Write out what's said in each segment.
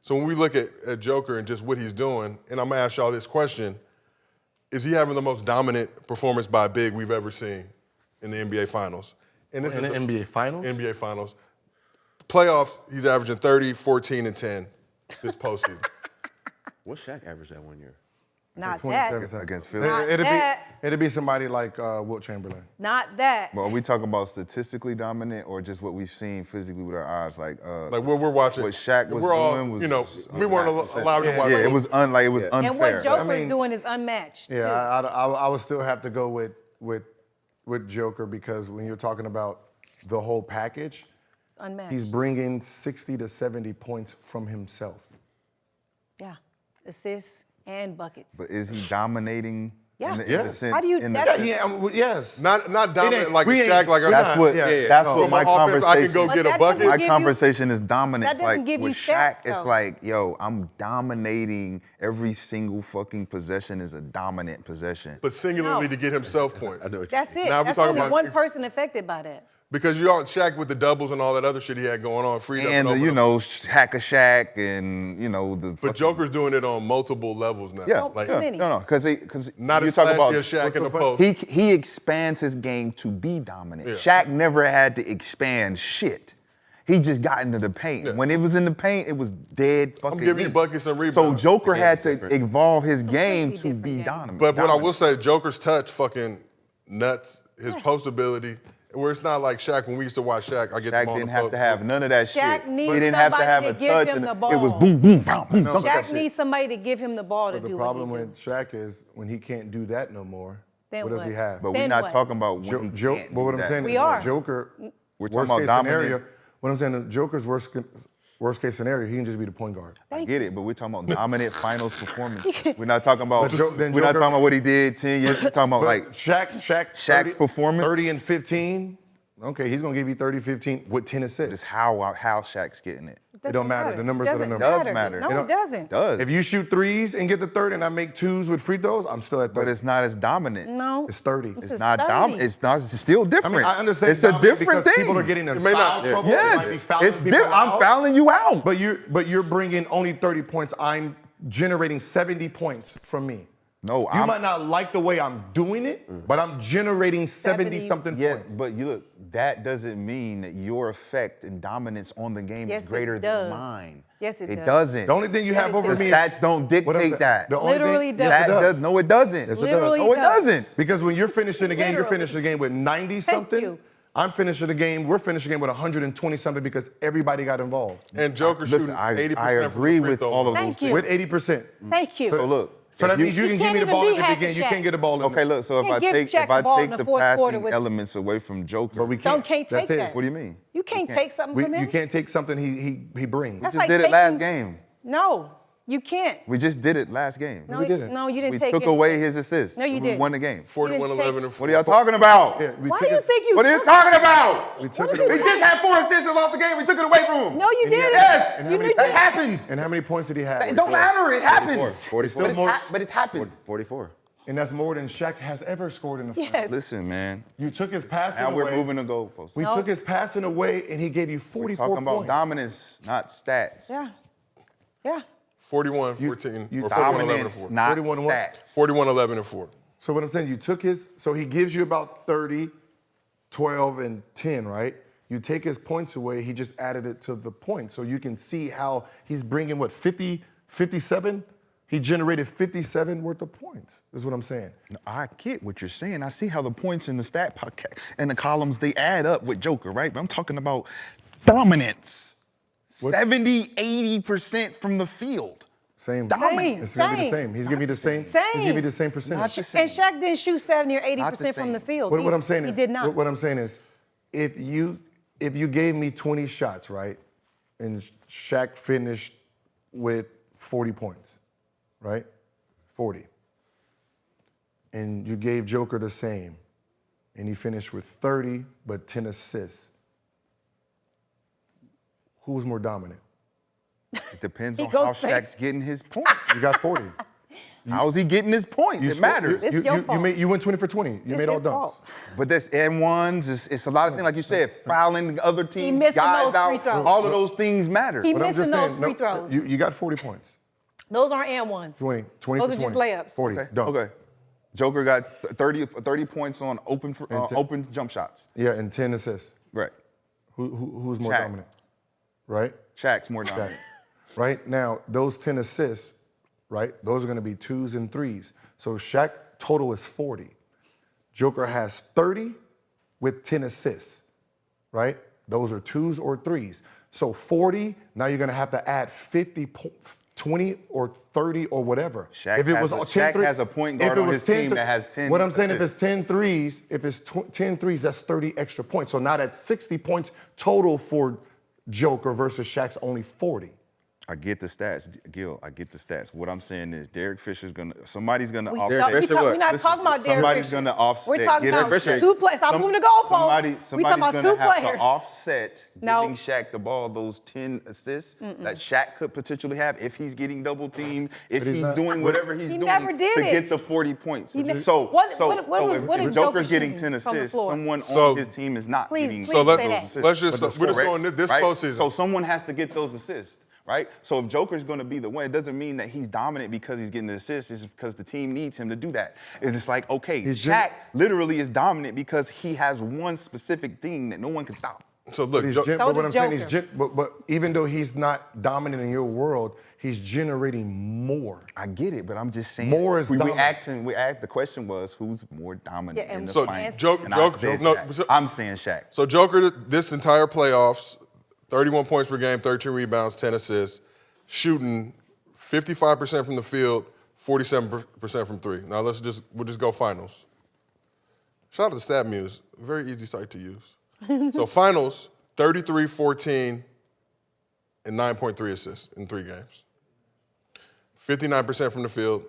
So when we look at Joker and just what he's doing, and I'm gonna ask y'all this question, is he having the most dominant performance by a big we've ever seen in the NBA Finals? And this in the NBA Finals? NBA Finals. Playoffs, he's averaging 30, 14, and 10 this postseason. What Shaq averaged that 1 year? Not 27 that. seconds against Philly. Not that. It'd be somebody like Wilt Chamberlain. Not that. But are we talking about statistically dominant or just what we've seen physically with our eyes? Like what we're watching. What Shaq was we're all, doing was, we weren't allowed to watch. Yeah, it was unfair. And what Joker's doing is unmatched. Yeah, too. I would still have to go with Joker because when you're talking about the whole package, Unmatched. he's bringing 60 to 70 points from himself. Yeah, assists and buckets. But is he dominating? Yeah. In the Yes. sense, How do you? in the That's sense- Yes. Not dominant like a we ain't- Shaq, like That's what. That's what From my an offense, I conversation. can go But get a that bucket. doesn't My give conversation is dominance. that doesn't Like give you with Shaq, stats, it's though. like, yo, I'm dominating every single fucking possession is a dominant possession. But singularly No. to get himself points. That's it. Now, if we're That's talking only about- one person affected by that. Because you are Shaq with the doubles and all that other shit he had going on, freed up And and you opened know, up. Hack a Shaq and the. But fucking- Joker's doing it on multiple levels now. Yeah, Like, too many. no, because not you as talk flashy about as Shaq in the post. he expands his game to be dominant. Yeah. Shaq never had to expand shit. He just got into the paint. Yeah. When it was in the paint, it was dead fucking. I'm giving you easy. buckets and rebounds. So Joker had to evolve his game to different be game. dominant. But what I dominant. will say, Joker's touch fucking nuts. His post ability, where it's not like Shaq when we used to watch Shaq. I get the Shaq ball in didn't the have post. to have none of that Shaq shit. needs He didn't have to somebody have to a give touch. him And the it was ball. boom, boom, bam, boom. dunk that Shaq shit. needs somebody to give him the ball to But the do problem what he with do. Shaq is when he can't do that no more, Then what does what? he have? But we're Then not what? talking about when he can't But what do I'm that. saying We is are. Joker, We're talking worst about case dominant. scenario, what I'm saying is Joker's worst case scenario, he can just be the point guard. I get it, but we're talking about dominant finals performance. We're not talking about. But then We're not Joker- talking about what he did 10 years. We're talking about But like Shaq's 30 performance? 30 and 15. Okay, he's gonna give you 30, 15 with 10 just assists. how Shaq's getting it. It don't matter. The numbers are the Doesn't numbers. Does matter. No, It it doesn't. Does. If you shoot threes and get the 30 and I make twos with free throws, I'm still at 30. But it's not as dominant. No. It's 30. It's It's not 30. dominant. It's not. It's still I different. mean, I understand It's a dominant different because thing. people are getting in may foul not- trouble. Yes, They might be fouling it's people different. I'm out. fouling you out. But you're bringing only 30 points. I'm generating 70 points from me. No, You I'm. might not like the way I'm doing it, but I'm generating 70 something Yeah, points. but you look. That doesn't mean that your effect and dominance on the game Yes, is it greater does. than mine. Yes, it does. doesn't. The only thing you have Yeah, it over does. The me stats don't what I'm dictate saying- that. The only Literally thing, does. That Yes, it does. No, it doesn't. Yes, it does. Literally No, it does. doesn't. Because when you're finishing the game, you're Literally. finishing the game with 90 Thank something. you. I'm finishing the game. We're finishing the game with 120 something because everybody got involved And Joker Listen, shooting I 80% from agree the free with throw all of line. those Thank you. with 80%. Thank you. So look. So that if means you can give can't me the even ball be at the Hack beginning. and You can't Shaq. get the ball in Okay, look. So if Can't I give take Shaq if I the ball in take the the fourth quarter passing with- elements away from Joker, But we can't. Can't That's take it. that. what do you mean? You can't take something from him. You can't take something he brings. That's Just like did it taking- last game. No, you can't. We just did it last game. No, we didn't. No, you didn't We take took it. away his assists. No, you We didn't. won the game. 41, You didn't 11, and 4. What are y'all talking about? Yeah, we Why took do you it- think you? What are you took- talking about? We took What it did you away. We just had 4 assists and lost the game. We took it away from him. No, you didn't. Yes. You knew That you- happened. And how many points did he have? It don't matter. It happened. 44. But it, more- but it happened. 44. And that's more than Shaq has ever scored in the finals. Yes. Listen, man. You took his passing Now away. we're moving the goalposts. We No. took his passing away, and he gave you 44 Talking about points. dominance, not stats. Yeah. Yeah. 41, 14, you or 41, 11, and Dominance, 4. not 41 and what? stats. 41, 11, and 4. So what I'm saying, you took his, so he gives you about 30, 12, and 10, right? You take his points away, he just added it to the points. So you can see how he's bringing, what, 50, 57? He generated 57 worth of points, is what I'm saying. I get what you're saying. I see how the points in the stat pocket and the columns, they add up with Joker, right? But I'm talking about dominance. 70, 80% from the field. Same. Dominant. It's gonna be the Same. same. He's giving me the same. Same. He's giving me the same percentage. Not the same. And Shaq didn't shoot 70 or 80% from same. the field. What I'm saying he is, did not. What I'm saying is, if you gave me 20 shots, right, and Shaq finished with 40 points, right, 40, and you gave Joker the same, and he finished with 30 but 10 assists, who was more dominant? It depends He on how goes say- Shaq's getting his points. You got 40. How is he getting his points? It matters. It's your fault. You went 20 for 20. You It's made all his dunks. fault. But that's and ones. It's a lot of things, like you said, fouling other teams, missing guys those free out. throws. All of those things matter. He But I'm missing just those saying, free throws. You got 40 points. Those aren't and ones. 20 Those for are 20. just layups. 40. Okay. Dunk. Okay. Joker got 30 points on open jump shots. Yeah, and 10 assists. Right. Who's more Shaq. dominant? Right? Shaq's more Shaq. dominant. Right? Now, those 10 assists, right? Those are going to be 2s and 3s. So Shaq total is 40. Joker has 30 with 10 assists, right? Those are 2s or 3s. So 40, now you're going to have to add 20 or 30 or whatever. Shaq has a point guard on his team that has 10 What I'm saying, if assists. it's 10 threes, if it's 10 threes, that's 30 extra points. So now that's 60 points total for Joker versus Shaq's only 40. I get the stats, Gil. I get the stats. What I'm saying is Derek Fisher's somebody's gonna We're offset. not Fisher talking about Somebody's Derek Fisher. gonna offset. We're talking Derek about Fisher. two players. Stop moving the goalposts. Somebody's We talking about gonna two have players. to offset No. giving Shaq the ball those 10 assists that Shaq could potentially have if he's getting double teamed, if he's he's not. doing whatever he's He doing never did to it. get the 40 points. He ne- So what was if Joker Joker's getting shooting 10 from the assists, floor? someone So- on his team is not Please, getting please So say that. let's just we're just correct, going this right? postseason. So someone has to get those assists, right? So if Joker's going to be the one, it doesn't mean that he's dominant because he's getting the assists. It's because the team needs him to do that. It's just like, okay, Shaq literally is dominant because he has one specific thing that no one can stop. So look, But, Jo- but what I'm does saying is, Joker. but even though he's not dominant in your world, he's generating more. I get it, but I'm just saying. More is dominant. The question was who's more dominant Yeah, in and the So, finals. Joker- And I Joker- said no, Shaq. so- I'm saying Shaq. So Joker, this entire playoffs, 31 points per game, 13 rebounds, 10 assists, shooting 55% from the field, 47% from three. Now we'll just go finals. Shout out to StatMuse, very easy site to use. So finals, 33, 14, and 9.3 assists in 3 games. 59% from the field.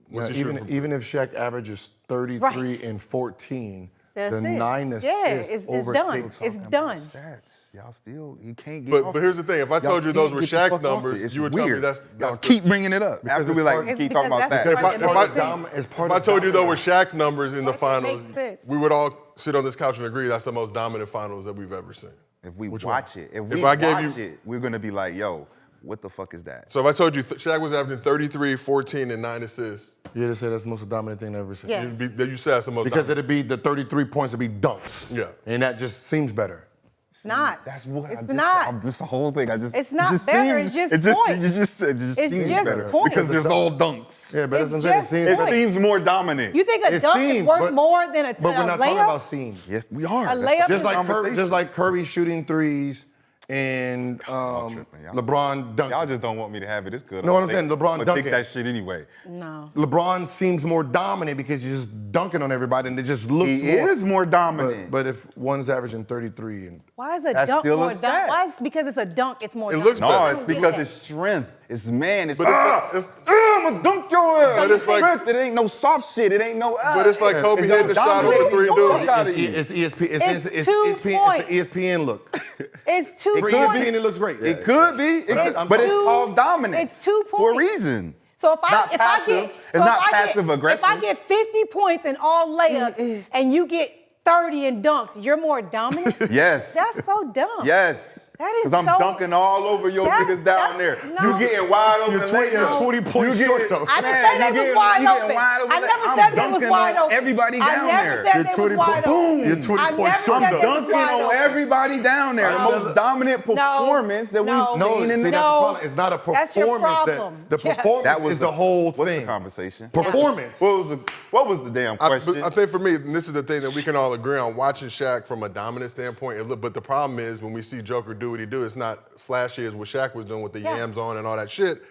Now, What's he shooting from? even if Shaq averages 33 Right. and 14, That's the it. 9 assists Yeah, it's done. overtakes It's him. done. Stats, y'all still, you can't get off But here's the thing, if I told you those were Y'all can't get the Shaq's fuck off numbers, it. It's you would tell me weird. that's Y'all the- keep bringing it up Because after it's we like part- keep It's talking because about that. that's If I- part if that I- makes sense. It's part If I of told you those were dominance. Shaq's numbers in the Makes finals, sense. we would all sit on this couch and agree that's the most dominant finals that we've ever seen. If we one? watch it, if we I gave watch you- it, we're gonna be like, yo, what the fuck is that? So if I told you Shaq was averaging 33, 14, and 9 assists, You just say that's the most dominant thing I've ever seen. Yes. you said that's the most Because dominant. it'd be the 33 points would be dunks. Yeah. And that just seems better. It's not. That's what I It's just not. This the whole thing. It's not better, it's just points. You just said it just It's seems just better points. because there's all dunks. Yeah, but It's that's what I'm just saying. It points. seems It seems more dominant. You think a It dunk is seems, worth but- more than a But we're not talking layup? about seeing. Yes, we are. A That's layup the is Just like Curry shooting threes and tripping, y'all. LeBron dunking. Y'all just don't want me to have it. It's good. No, I'm I'm saying LeBron take dunking. that shit anyway. No. LeBron seems more dominant because you're just dunking on everybody and it just looks He more. is more dominant. But if one's averaging 33 and Why is a That's dunk still a more stat. dunk? Why is because it's a dunk, it's more It dunk? looks no, better. it's because it's strength. It's man. It's But it's I'm gonna dunk your ass. But it's like- strength. It ain't no soft shit. It ain't no. But it's like Kobe It's hitting the shot over dominating 3 the dudes. fuck out of you. it's ESPN. It's 2 ESPN. points. It's the ESPN look. It's 2 It For could points. be. ESPN, it looks great. It could be, I'm- but it's two- called dominance. it's 2 for a points. reason. So if I Not if passive. I get It's so not if I get- passive aggressive. If I get 50 points in all layups and you get 30 in dunks, you're more dominant? Yes. That's so dumb. Yes. That is Because I'm so- dunking all over your That's- niggas down there. that's- no. You getting wide open. You're 20 layups. 20 points You short, getting- though. I didn't Man, say you they was getting- wide you getting open. wide open. I never I'm said they was dunking wide on open. everybody I down never there. said You're they 20 was wide points. open. You're 20 I points never short, said though. they was Dunking wide on open. everybody down there. The most dominant performance that no. we've No, seen in see, the that's the No. problem. It's not a performance. That's your problem. The Yes. performance That was is the whole what's thing. the conversation? Performance. What was the damn question? I think for me, and this is the thing that we can all agree on, watching Shaq from a dominant standpoint, but the problem is when we see Joker do what he do, it's not flashy as what Shaq was doing with the yams on and all that shit,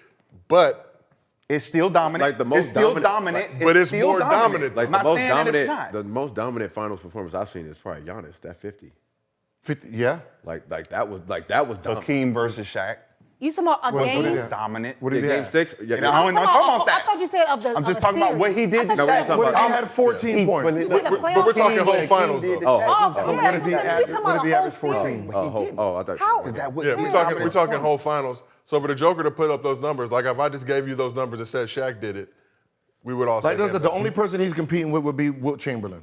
but It's still dominant. Like the most it's still dominant- dominant. but it's still more dominant. Like I'm the not most saying that it's dominant, not. the most dominant finals performance I've seen is probably Giannis. That 50. 50, yeah. Like that was dominant. Hakeem versus Shaq. You talking about a What game? did he Most have? dominant. What did he Game have? 6. Yeah, You know, I'm talking about stats. I thought you said of the. I'm of just a talking about series. what he did I to thought you Shaq. said- What if he I'm- had 14 points? You said the but we're playoff talking game. whole finals though. Oh, Oh, What yeah, if he we averaged talking about a whole averaged 14? series. I thought. How? Is that what Yeah, he's we're dominant talking for? whole finals. So for the Joker to put up those numbers, like if I just gave you those numbers and said Shaq did it, we would all say Like, him. the only person he's competing with would be Wilt Chamberlain.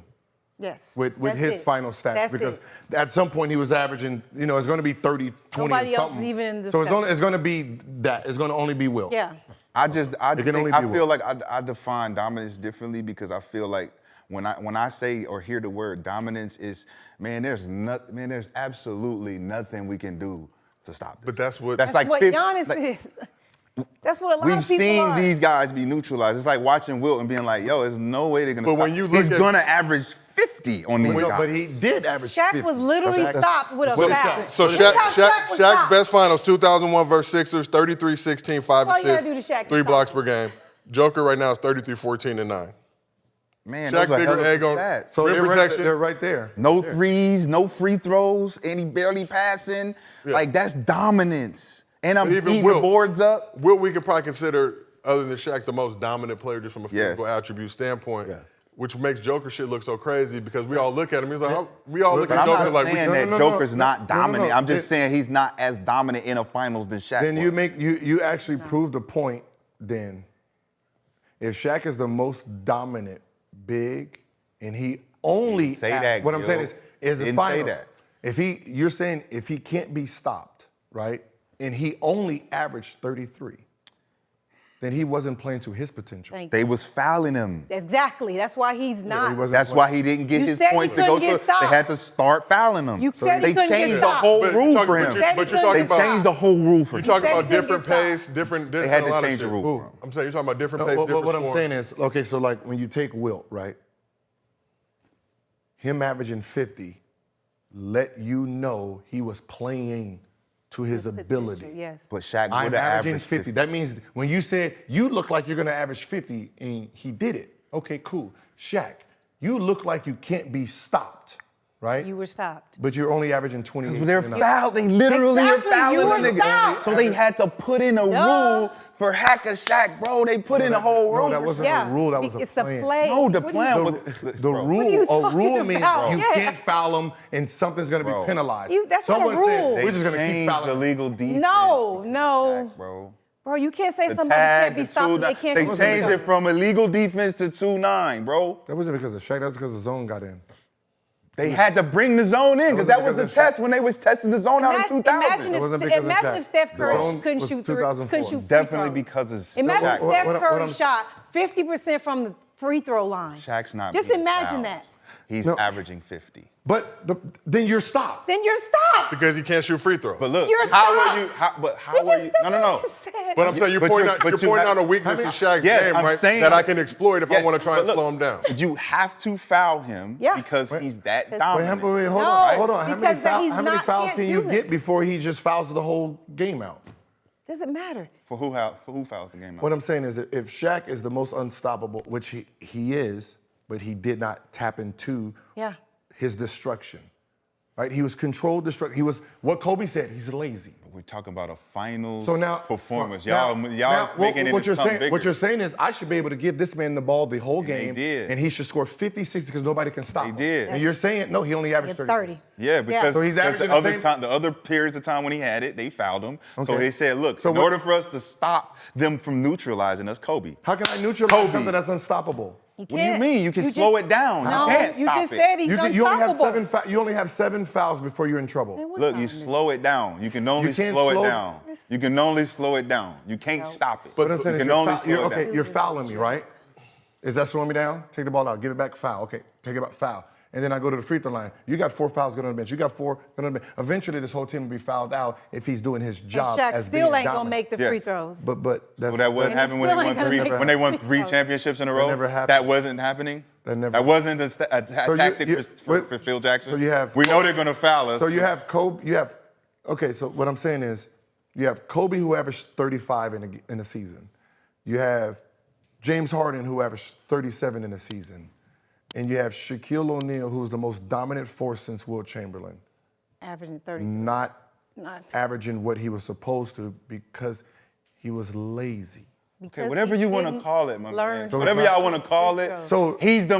Yes. With That's his it. final stats, That's because it. at some point he was averaging, it's going to be 30, 20, Nobody and else something. is even in the So discussion. it's going to be that. It's going to only be Wilt. Yeah. I can only be feel Wilt. like I define dominance differently because I feel like when I say or hear the word dominance is, there's absolutely nothing we can do to stop this. But that's what- That's like what 50 Giannis like, is. That's what a lot We've of people seen are. these guys be neutralized. It's like watching Wilt and being like, yo, there's no way they're gonna But stop. when you look He's at- gonna average 50 on these No, guys. but he did average Shaq 50. was literally That's- stopped with a So, foul. so That's how Shaq, Shaq was Shaq's stopped. best finals, 2001 versus Sixers, 33-16, 5 That's all you gotta assists, do to Shaq to 3 stop blocks him. per game. Joker right now is 33-14 and 9. Man, Shaq those are bigger hell of egg on- stats. So Rim they're protection. they're right there. No threes, no free throws, and he barely passing. Yeah. Like, that's dominance. And I'm But even beating the Wilt- boards up. Wilt, we could probably consider, other than Shaq, the most dominant player just from a Yes. physical attribute standpoint, Yeah. which makes Joker shit look so crazy because we all look at him. He's like, we all look But at I'm Joker not like, saying we, that no, Joker's no, not no, no, no. dominant. I'm just It- saying he's not as dominant in a finals than Shaq Then was. you actually proved a point. Then, if Shaq is the most dominant big, and he only Didn't say that, what I'm Gil. saying is the Didn't say finals. that. You're saying if he can't be stopped, right, and he only averaged 33, then he wasn't playing to his potential. Thank They you. was fouling him. Exactly. That's why he's not. he wasn't That's why he didn't get You his said he points to go couldn't get through. They stopped. had to start fouling him. You said he They couldn't get changed the stopped. whole But rule talk- for but him. you- Said he but you're couldn't talking They get about changed the whole rule for You're him. talking said he about couldn't different get pace, stopped. different They had a to lot of change the shit. rule for him. I'm saying you're talking about different No, pace, what different I'm scoring. saying is, okay, so like when you take Wilt, right, him averaging 50, let you know he was playing to his ability. Yes. But Shaq I'm would have averaging averaged 50. That means when you said you look like you're gonna average 50 and he did it. Okay, cool. Shaq, you look like you can't be stopped, right? You were stopped. But you're only averaging 28. They're fouled. They literally Exactly, are fouling you were the nigga. stopped. So they had to put in a rule for hack a Shaq, bro. They put in a whole rule. No, that for wasn't Yeah. a rule. That was a It's plan. a play. No, the What do plan you- was The bro. rule, are you a rule talking means about? you Yeah. can't foul him and something's gonna Bro. be penalized. That's not a Someone rule. said They we're just gonna keep changed fouling. the legal defense. No, for no. Shaq, bro. Bro, you can't say The somebody tag, can't be the stopped and they 2-9. can't They shoot changed free it from illegal defense to 2-9, bro. That wasn't because of Shaq. That was because the zone got in. They had to bring the zone in because that was the because of Shaq. test when they was testing the zone out in 2000. Imagine It wasn't if, because of imagine Shaq. if Steph The Curry zone couldn't was shoot 2004. couldn't shoot free Definitely throws. because of Imagine Shaq. if Steph What Curry I'm- shot 50% from the free throw line. Shaq's not Just being imagine fouled. that. He's No. averaging 50. But then you're stopped. Then you're stopped. Because he can't shoot free throws. But look, You're how stopped. are you? How That's are you? No, no, no. what I said. But I'm saying you're But pointing you're- out, but you're you pointing have- out a weakness in Shaq's Yes, game, I'm right? saying- that I can exploit if I Yes, want to try but and look, slow him down. You have to foul him Yeah. because he's that Wait, dominant. hold No, on, hold on. because he's How many not- fouls can't can you use get it. before he just fouls the whole game out? Doesn't matter. For who fouls the game out? What I'm saying is that if Shaq is the most unstoppable, which he is, but he did not tap into Yeah. his destruction, right? He was controlled destruction. He was what Kobe said. He's lazy. We're talking about a finals So now performance. now- Y'all now, making it what into you're something saying, bigger. What you're saying is I should be able to give this man the ball the whole they game, did. and he should score 50, 60 because nobody can stop They him. did. And you're saying no, he only averaged 30. Yeah, because So he's because averaging the the other same- time, the other periods of time when he had it, they fouled him. So Okay. they said, look, So in what- order for us to stop them from neutralizing us, Kobe. How can I neutralize Kobe. something that's unstoppable? What do you mean? You can slow it down. You No, can't you stop just it. said he's You only have unstoppable. you only have 7 fouls before you're in trouble. Man, what Look, time you is it? slow it down. You can only can't slow it slow- down. You can only slow it down. You can't stop it. But I'm saying you is can you're only foul- slow you're, it okay, down. you're fouling me, right? Is that slowing me down? Take the ball out, give it back, foul. Okay, take it back, foul. And then I go to the free throw line. You got 4 fouls going on the bench. You got 4 going on the bench. Eventually, this whole team will be fouled out if he's doing his And job Shaq as still being ain't gonna dominant. make the Yes. free throws. But that's So that wasn't And happening he when still they ain't won gonna three. make When they it. won 3 championships in a row, never happened. that wasn't happening. That never That wasn't a tactic for Phil Jackson. so you have- We know they're gonna foul us. So you have Kobe. Okay. So what I'm saying is, you have Kobe who averaged 35 in a season. You have James Harden who averaged 37 in a season, and you have Shaquille O'Neal who's the most dominant force since Wilt Chamberlain, Averaging 30. not Not- averaging what he was supposed to because he was lazy. Okay, because whatever he you want to didn't call it, my learn man. to Whatever it's y'all want to call it. So- he has the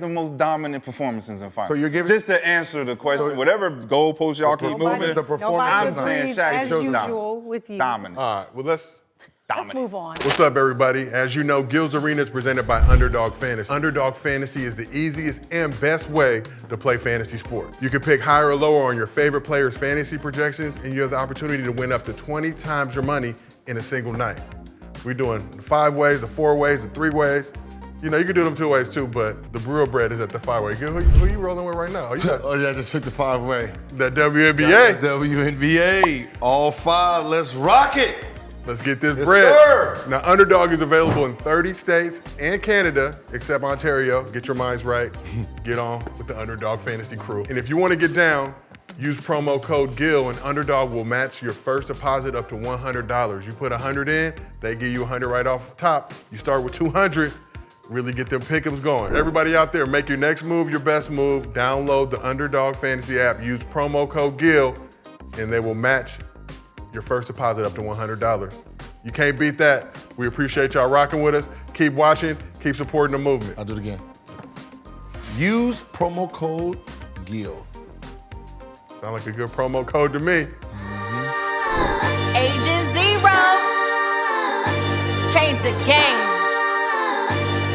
most dominant performances in finals. So you're giving- just to answer the question, whatever goalpost y'all keep Nobody- moving. the performance Nobody I'm is not- saying agrees Shaq as shows usual dominance. with you. Dominant. All right, well, let's Let's move on. What's up, everybody? As you know, Gilbert Arenas is presented by Underdog Fantasy. Underdog Fantasy is the easiest and best way to play fantasy sports. You can pick higher or lower on your favorite players' fantasy projections, and you have the opportunity to win up to 20 times your money in a single night. We're doing the 5 ways, the 4 ways, the 3 ways. You know, you can do them 2 ways too, but the real bread is at the 5 way. Who you rolling with right now? Oh, yeah, I just picked the 5-way. That WNBA. WNBA. All 5. Let's rock it. Let's get this Yes, bread. sir. Now, Underdog is available in 30 states and Canada, except Ontario. Get your minds right. Get on with the Underdog Fantasy crew. And if you want to get down, use promo code GIL, and Underdog will match your first deposit up to $100. You put 100 in, they give you 100 right off the top. You start with 200. Really get them pick'ems going. Everybody out there, make your next move your best move. Download the Underdog Fantasy app. Use promo code GIL, and they will match your first deposit up to $100. You can't beat that. We appreciate y'all rocking with us. Keep watching, keep supporting the movement. I'll do it again. Use promo code GIL. Sound like a good promo code to me. Age is 0. Change the game.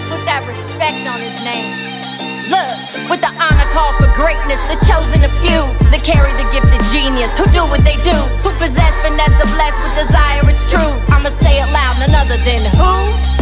Put that respect on his name. Look, with the honor call for greatness, the chosen of few that carry the gift of genius, who do what they do